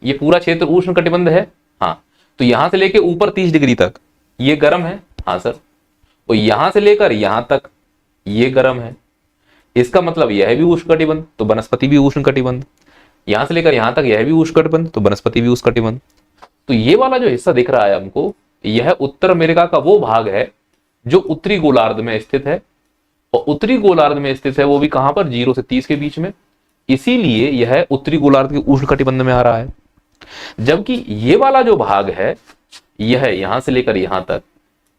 ये पूरा क्षेत्र उष्ण कटिबंध है, हाँ, तो यहां से लेके ऊपर 30 डिग्री तक ये गर्म है, हाँ सर, और यहां से लेकर यहां तक ये गर्म है। इसका मतलब यह भी उष्ण कटिबंध, तो वनस्पति भी उष्ण कटिबंध। यहां से लेकर यहां तक यह भी उष्ण कटिबंध, तो वनस्पति भी उष्ण कटिबंध। तो ये वाला जो हिस्सा दिख रहा है हमको, यह उत्तर अमेरिका का वो भाग है जो उत्तरी गोलार्ध में स्थित है, और उत्तरी गोलार्ध में स्थित है वो भी कहां पर, 0 से 30 के बीच में, इसीलिए यह उत्तरी गोलार्ध के उष्ण कटिबंध में आ रहा है। जबकि ये वाला जो भाग है, यह यहां से लेकर यहां तक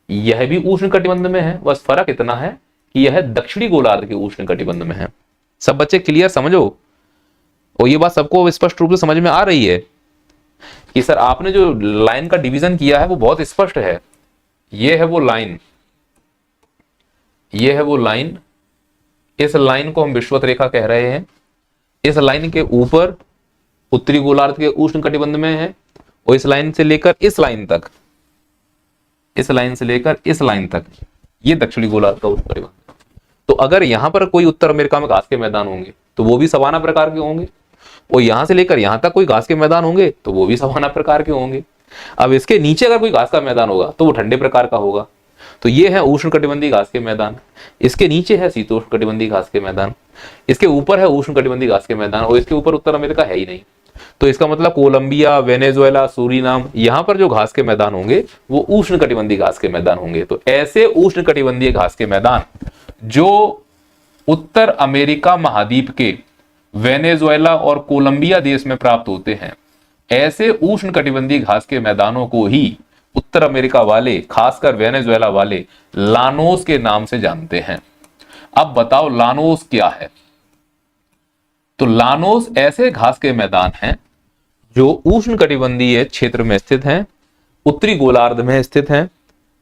यह भी उष्ण कटिबंध में है, बस फर्क इतना है कि यह दक्षिणी गोलार्ध के उष्ण कटिबंध में है। सब बच्चे क्लियर समझो, और ये बात सबको स्पष्ट रूप से समझ में आ रही है कि सर आपने जो लाइन का डिवीजन किया है वो बहुत स्पष्ट है। ये है वो लाइन, ये है वो लाइन, इस लाइन को हम विषुवत रेखा कह रहे हैं। इस लाइन के ऊपर उत्तरी गोलार्ध के उष्ण कटिबंध में है, और इस लाइन से लेकर इस लाइन तक, इस लाइन से लेकर इस लाइन तक ये दक्षिणी गोलार्ध का उष्ण कटिबंध। तो अगर यहां पर कोई उत्तर अमेरिका में घास के मैदान होंगे तो वो भी सवाना प्रकार के होंगे, और यहां से लेकर यहां तक कोई घास के मैदान होंगे तो वो भी सवाना प्रकार के होंगे। अब इसके नीचे अगर कोई घास का मैदान होगा तो वो ठंडे प्रकार का होगा। तो ये है उष्ण कटिबंधीय घास के मैदान, इसके नीचे है शीतोष्ण कटिबंधीय घास के मैदान, इसके ऊपर है उष्ण कटिबंधीय घास के मैदान, और इसके ऊपर उत्तर अमेरिका है ही नहीं। तो इसका मतलब कोलंबिया, वेनेजुएला, सूरीनाम, यहां पर जो घास के मैदान होंगे वो उष्ण कटिबंधीय घास के मैदान होंगे। तो ऐसे उष्ण कटिबंधीय घास के मैदान जो उत्तर अमेरिका महाद्वीप के वेनेजुएला और कोलंबिया देश में प्राप्त होते हैं, ऐसे उष्ण कटिबंधीय घास के मैदानों को ही उत्तर अमेरिका वाले, खासकर वेनेजुएला वाले, लानोस के नाम से जानते हैं। अब बताओ लानोस क्या है? तो लानोस ऐसे घास के मैदान हैं जो उष्ण कटिबंधीय क्षेत्र में स्थित हैं, उत्तरी गोलार्ध में स्थित हैं,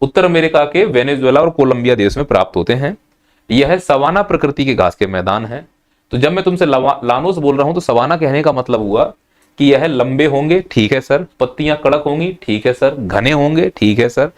उत्तर अमेरिका के वेनेजुएला और कोलंबिया देश में प्राप्त होते हैं। यह सवाना प्रकृति के घास के मैदान है। तो जब मैं तुमसे लानोस बोल रहा हूं तो सवाना कहने का मतलब हुआ कि यह लंबे होंगे, ठीक है सर, पत्तियां कड़क होंगी, ठीक है सर, घने होंगे, ठीक है सर,